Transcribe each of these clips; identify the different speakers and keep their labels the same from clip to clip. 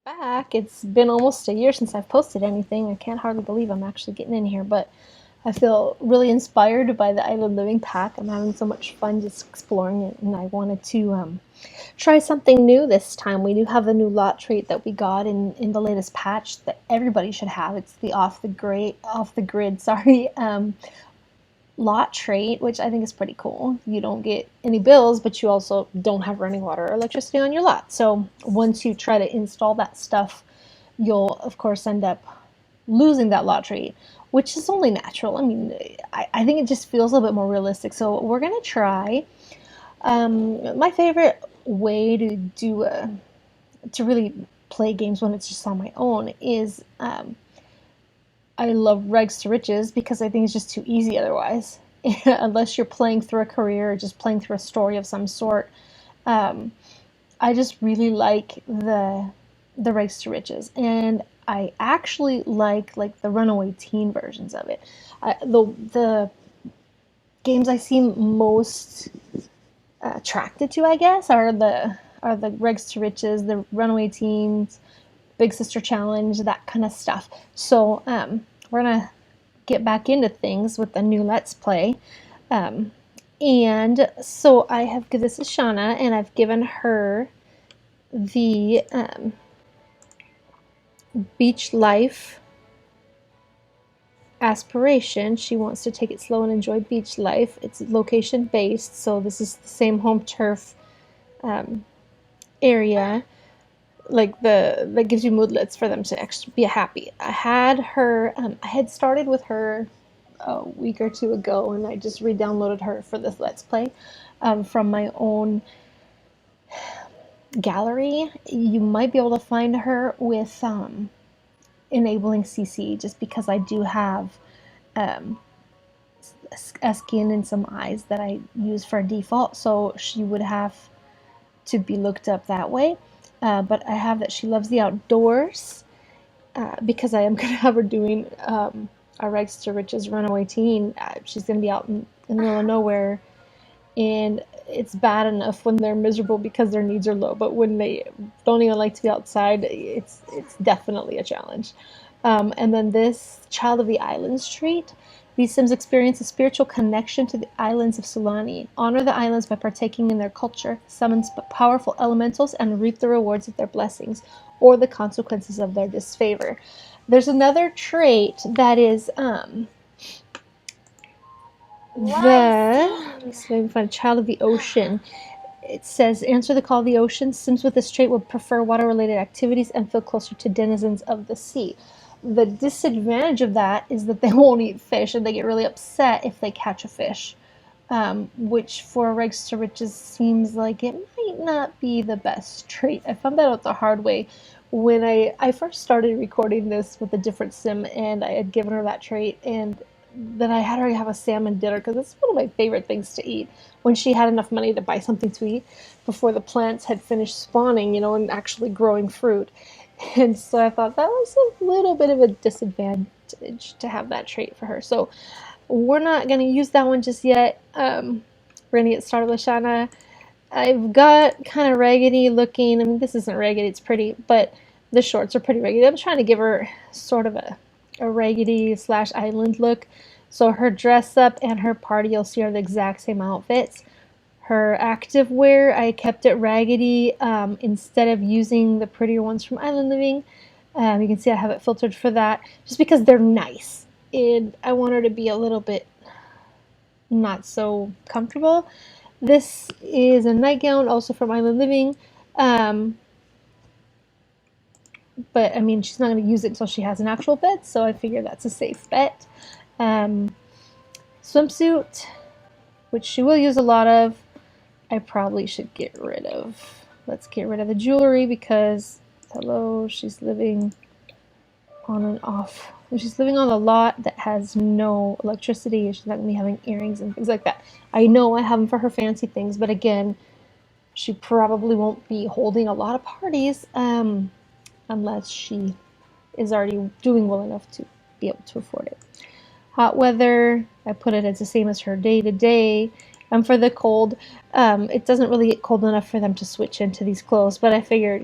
Speaker 1: back. It's been almost a year since I've posted anything. I can't hardly believe I'm actually getting in here, but I feel really inspired by the Island Living pack. I'm having so much fun just exploring it, and I wanted to try something new this time. We do have a new lot trait that we got in the latest patch that everybody should have. It's the off the grid, sorry, lot trait, which I think is pretty cool. You don't get any bills, but you also don't have running water or electricity on your lot. So once you try to install that stuff, you'll of course end up losing that lot trait, which is only natural. I mean, I think it just feels a little bit more realistic. So we're gonna try. My favorite way to to really play games when it's just on my own is I love Rags to Riches because I think it's just too easy otherwise. Unless you're playing through a career or just playing through a story of some sort. Um, I just really like the Rags to Riches, and I actually like the Runaway teen versions of it. The games I seem most attracted to, I guess, are the Rags to Riches, the Runaway Teens, Big Sister Challenge, that kind of stuff. So we're gonna get back into things with the new Let's Play. Um, and so this is Shauna, and I've given her the beach life aspiration. She wants to take it slow and enjoy beach life. It's location based, so this is the same home turf area, like that gives you moodlets for them to extra be happy. I had started with her a week or two ago, and I just re-downloaded her for this Let's Play from my own gallery. You might be able to find her with enabling CC, just because I do have um, a skin and some eyes that I use for default, so she would have to be looked up that way. But I have that she loves the outdoors, because I am going to have her doing a Rags to Riches Runaway Teen. She's going to be out in the middle of nowhere, and it's bad enough when they're miserable because their needs are low, but when they don't even like to be outside, it's definitely a challenge. And then this Child of the Islands trait. These Sims experience a spiritual connection to the islands of Sulani, honor the islands by partaking in their culture, summon powerful elementals, and reap the rewards of their blessings or the consequences of their disfavor. There's another trait that is let's find Child of the Ocean. It says, answer the call of the ocean. Sims with this trait would prefer water-related activities and feel closer to denizens of the sea. The disadvantage of that is that they won't eat fish, and they get really upset if they catch a fish, which for Rags to Riches seems like it might not be the best trait. I found that out the hard way when I first started recording this with a different sim, and I had given her that trait, and then I had her have a salmon dinner because it's one of my favorite things to eat when she had enough money to buy something to eat before the plants had finished spawning, and actually growing fruit. And so I thought that was a little bit of a disadvantage to have that trait for her. So we're not going to use that one just yet. We're going to get started with Shauna. I've got kind of raggedy looking. I mean, this isn't raggedy, it's pretty, but the shorts are pretty raggedy. I'm trying to give her sort of a raggedy / island look. So her dress up and her party, you'll see, are the exact same outfits. Her active wear, I kept it raggedy instead of using the prettier ones from Island Living. You can see I have it filtered for that, just because they're nice. And I want her to be a little bit not so comfortable. This is a nightgown, also from Island Living. But I mean, she's not going to use it until she has an actual bed, so I figure that's a safe bet. Swimsuit, which she will use a lot of. I probably should get rid of. Let's get rid of the jewelry because, hello, she's living on and off. She's living on a lot that has no electricity. She's not going to be having earrings and things like that. I know I have them for her fancy things, but again, she probably won't be holding a lot of parties unless she is already doing well enough to be able to afford it. Hot weather, I put it as the same as her day-to-day. For the cold, it doesn't really get cold enough for them to switch into these clothes, but I figured,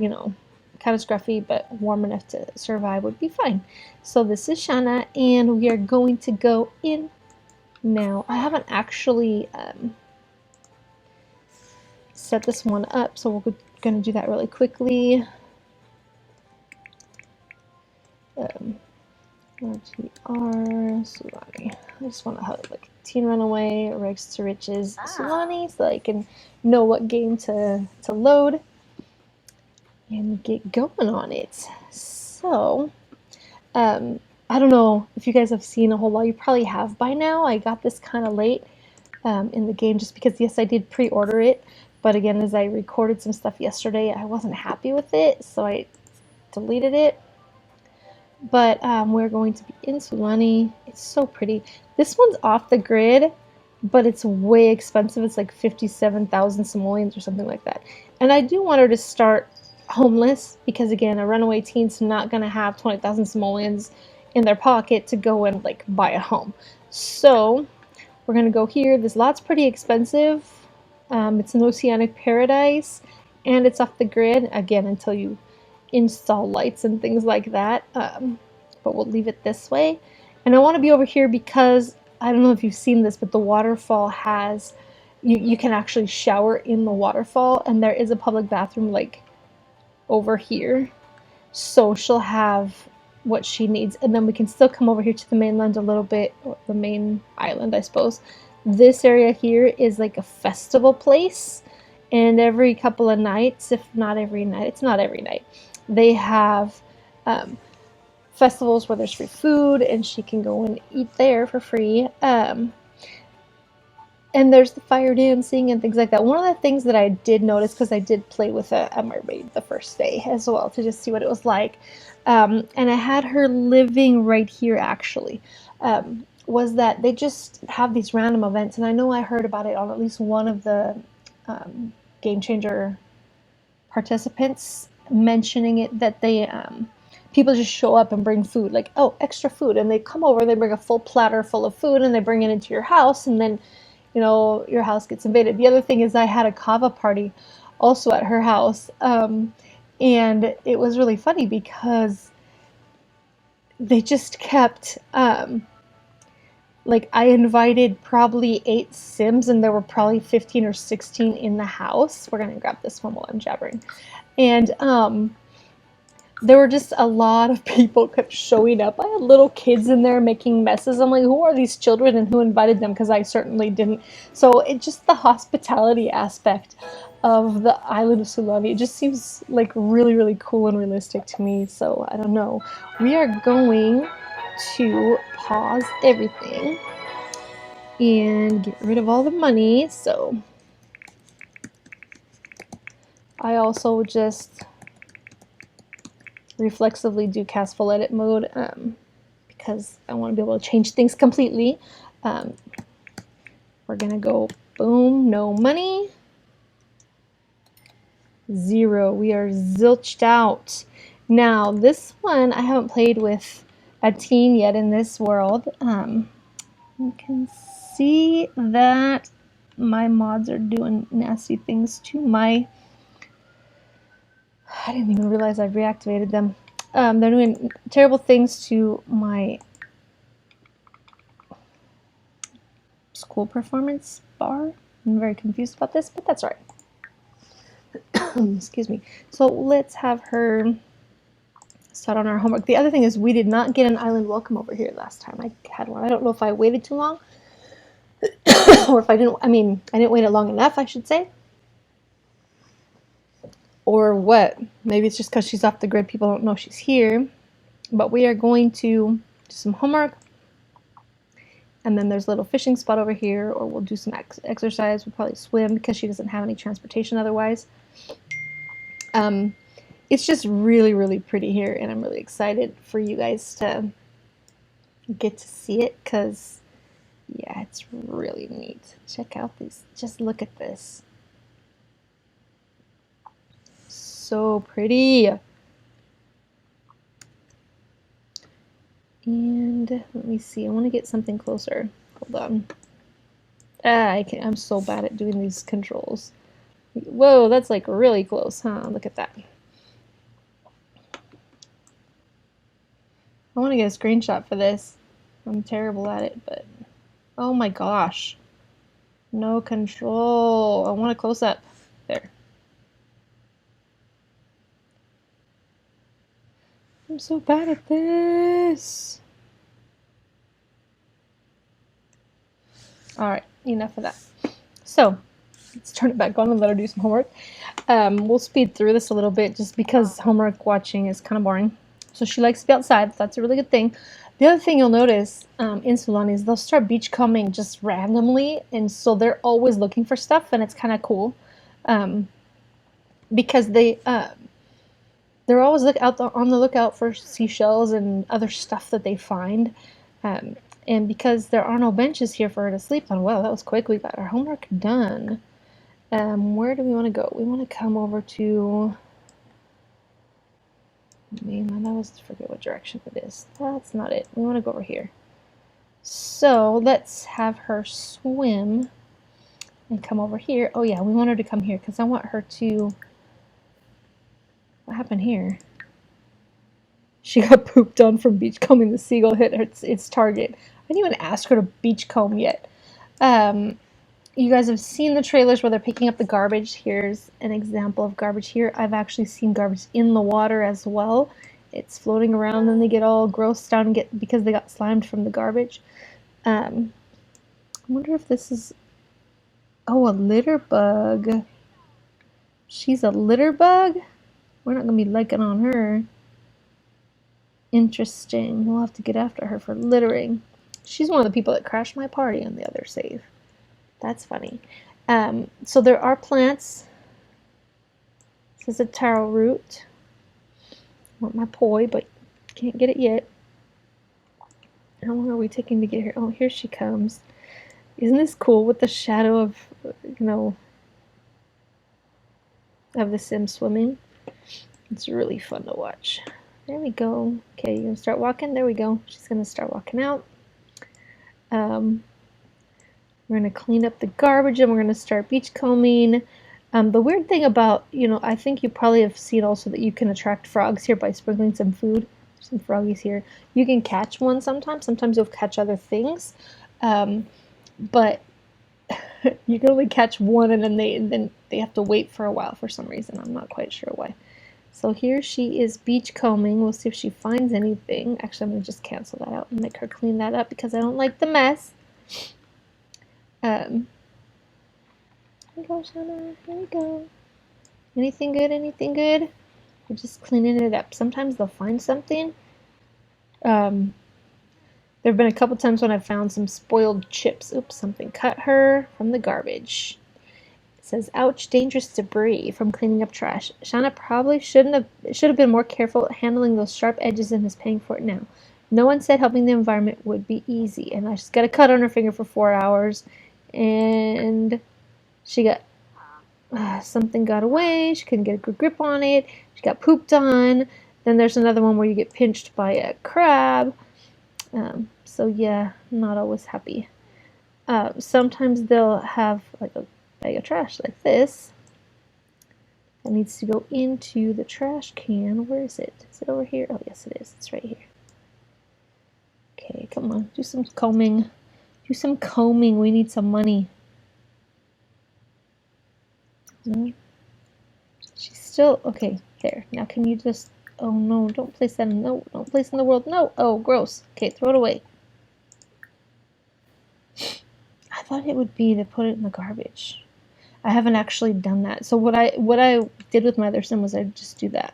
Speaker 1: kind of scruffy, but warm enough to survive would be fine. So this is Shana, and we are going to go in now. I haven't actually set this one up, so we're going to do that really quickly. RTR Sulani. I just want to have like Teen Runaway, Regs to Riches, Sulani, so I can know what game to load and get going on it. So, I don't know if you guys have seen a whole lot. You probably have by now. I got this kind of late in the game just because, yes, I did pre-order it. But again, as I recorded some stuff yesterday, I wasn't happy with it, so I deleted it. But we're going to be in Sulani. It's so pretty. This one's off the grid, but it's way expensive. It's like 57,000 simoleons or something like that. And I do want her to start homeless because, again, a runaway teen's not going to have 20,000 simoleons in their pocket to go and like buy a home. So we're going to go here. This lot's pretty expensive. It's an oceanic paradise, and it's off the grid, again, until you install lights and things like that, but we'll leave it this way. And I want to be over here because I don't know if you've seen this, but the waterfall has you can actually shower in the waterfall, and there is a public bathroom like over here, so she'll have what she needs. And then we can still come over here to the mainland a little bit, or the main island, I suppose. This area here is like a festival place, and every couple of nights, if not every night, it's not every night, they have festivals where there's free food, and she can go and eat there for free. And there's the fire dancing and things like that. One of the things that I did notice, because I did play with a mermaid the first day as well, to just see what it was like, and I had her living right here actually, was that they just have these random events. And I know I heard about it on at least one of the Game Changer participants mentioning it, that they people just show up and bring food, like, oh, extra food, and they come over, they bring a full platter full of food, and they bring it into your house, and then, you know, your house gets invaded. The other thing is I had a kava party also at her house, and it was really funny because they just kept like, I invited probably 8 Sims, and there were probably 15 or 16 in the house. We're gonna grab this one while I'm jabbering. And there were just a lot of people kept showing up. I had little kids in there making messes. I'm like, who are these children and who invited them? Because I certainly didn't. So it just, the hospitality aspect of the island of Sulani, it just seems like really, really cool and realistic to me. So I don't know. We are going to pause everything and get rid of all the money. So I also just reflexively do cast full edit mode because I want to be able to change things completely. We're gonna go boom, no money, 0. We are zilched out. Now this one I haven't played with a teen yet in this world. You can see that my mods are doing nasty things to my... I didn't even realize I reactivated them. They're doing terrible things to my school performance bar. I'm very confused about this, but that's all right. Excuse me. So let's have her start on our homework. The other thing is we did not get an island welcome over here last time I had one. I don't know if I waited too long or if I didn't, I didn't wait it long enough, I should say. Or what? Maybe it's just because she's off the grid, people don't know she's here. But we are going to do some homework. And then there's a little fishing spot over here, or we'll do some exercise. We'll probably swim because she doesn't have any transportation otherwise. It's just really, really pretty here, and I'm really excited for you guys to get to see it because, yeah, it's really neat. Check out these. Just look at this. So pretty. And let me see. I want to get something closer. Hold on. I'm so bad at doing these controls. Whoa, that's like really close, huh? Look at that. I want to get a screenshot for this. I'm terrible at it, but oh my gosh. No control. I want a close up. There. I'm so bad at this. Alright, enough of that. So, let's turn it back on and let her do some homework. We'll speed through this a little bit just because homework watching is kind of boring. So she likes to be outside. So that's a really good thing. The other thing you'll notice in Sulani is they'll start beachcombing just randomly, and so they're always looking for stuff, and it's kind of cool because they're always on the lookout for seashells and other stuff that they find. And because there are no benches here for her to sleep on, well, that was quick. We got our homework done. Where do we want to go? We want to come over to... Man, I always forget what direction it is. That's not it. We want to go over here. So let's have her swim and come over here. Oh yeah, we want her to come here because I want her to... What happened here? She got pooped on from beachcombing. The seagull hit its target. I didn't even ask her to beachcomb yet. You guys have seen the trailers where they're picking up the garbage. Here's an example of garbage here. I've actually seen garbage in the water as well. It's floating around and they get all grossed out and because they got slimed from the garbage. I wonder if this is... Oh, a litter bug. She's a litter bug? We're not going to be liking on her. Interesting. We'll have to get after her for littering. She's one of the people that crashed my party on the other save. That's funny. So there are plants. This is a taro root. I want my poi, but can't get it yet. How long are we taking to get here? Oh, here she comes. Isn't this cool with the shadow of, of the sim swimming? It's really fun to watch. There we go. Okay, you gonna start walking? There we go. She's gonna start walking out. We're going to clean up the garbage and we're going to start beachcombing. The weird thing about, I think you probably have seen also that you can attract frogs here by sprinkling some food. There's some froggies here. You can catch one sometimes. Sometimes you'll catch other things. But you can only catch one and then they have to wait for a while for some reason. I'm not quite sure why. So here she is beachcombing. We'll see if she finds anything. Actually, I'm going to just cancel that out and make her clean that up because I don't like the mess. Here we go, Shauna. Here we go. Anything good? Anything good? We're just cleaning it up. Sometimes they'll find something. There have been a couple times when I've found some spoiled chips. Oops, something cut her from the garbage. It says, ouch, dangerous debris from cleaning up trash. Shauna probably should have been more careful handling those sharp edges and is paying for it now. No one said helping the environment would be easy. And she's got a cut on her finger for 4 hours. And she got... something got away. She couldn't get a good grip on it. She got pooped on. Then there's another one where you get pinched by a crab. So yeah, not always happy. Sometimes they'll have like a bag of trash like this that needs to go into the trash can. Where is it? Is it over here? Oh yes, it is. It's right here. Okay, come on, do some combing. Do some combing. We need some money. She's still okay. There. Now, can you just? Oh no! Don't place that. No, don't place in the world. No. Oh, gross. Okay, throw it away. I thought it would be to put it in the garbage. I haven't actually done that. So what I did with my other sim was I just do that.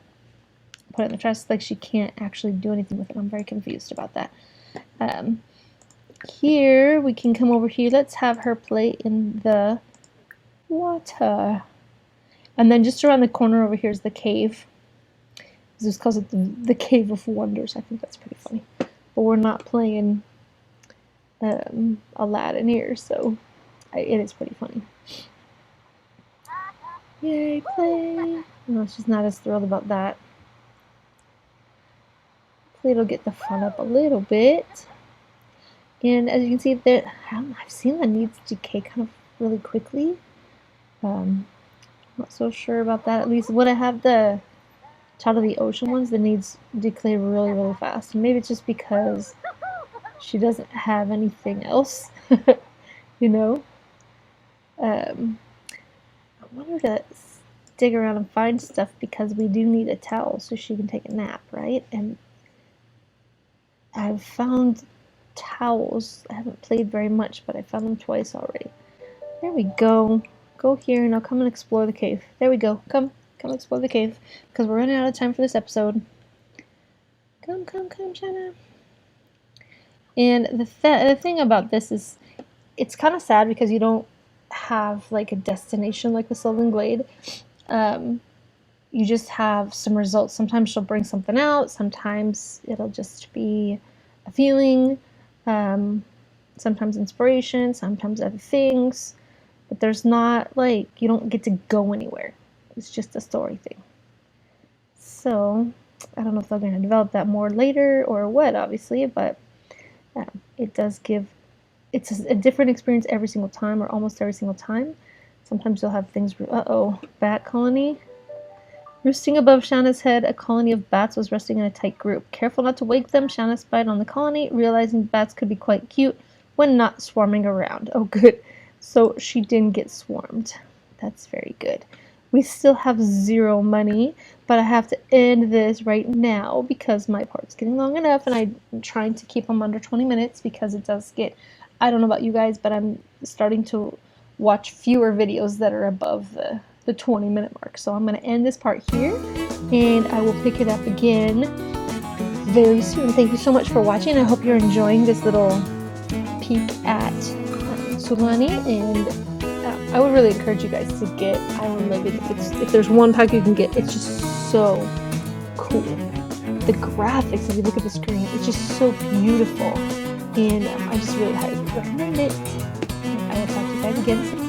Speaker 1: Put it in the trash. Like she can't actually do anything with it. I'm very confused about that. Here we can come over here. Let's have her play in the water. And then just around the corner over here is the cave. This calls it the Cave of Wonders. I think that's pretty funny. But we're not playing Aladdin here, so it is pretty funny. Yay, play! No, she's not as thrilled about that. Hopefully it'll get the fun up a little bit. And as you can see, I've seen the needs decay kind of really quickly. Not so sure about that. At least would I have the Child of the Ocean ones, the needs declare really, really fast. And maybe it's just because she doesn't have anything else, you know? I wanted to dig around and find stuff because we do need a towel so she can take a nap, right? And I've found towels. I haven't played very much, but I found them twice already. There we go. Go here, and I'll come and explore the cave. There we go. Come explore the cave, because we're running out of time for this episode. Come, Shanna. And the thing about this is, it's kind of sad because you don't have like a destination like the Sylvan Glade. You just have some results. Sometimes she'll bring something out. Sometimes it'll just be a feeling. Sometimes inspiration. Sometimes other things. But there's not, like, you don't get to go anywhere. It's just a story thing. So, I don't know if they're going to develop that more later or what, obviously, but it does give, it's a different experience every single time, or almost every single time. Sometimes you'll have things, bat colony. Roosting above Shanna's head, a colony of bats was resting in a tight group. Careful not to wake them, Shanna spied on the colony, realizing bats could be quite cute when not swarming around. Oh, good. So she didn't get swarmed. That's very good. We still have 0 money, but I have to end this right now because my part's getting long enough, and I'm trying to keep them under 20 minutes because it does get, I don't know about you guys, but I'm starting to watch fewer videos that are above the 20-minute mark. So I'm going to end this part here, and I will pick it up again very soon. Thank you so much for watching. I hope you're enjoying this little peek at Sulani, and I would really encourage you guys to get Island Living. If there's one pack you can get, it's just so cool. The graphics, if you look at the screen, it's just so beautiful, and I just really highly recommend it. I will talk to you guys again soon.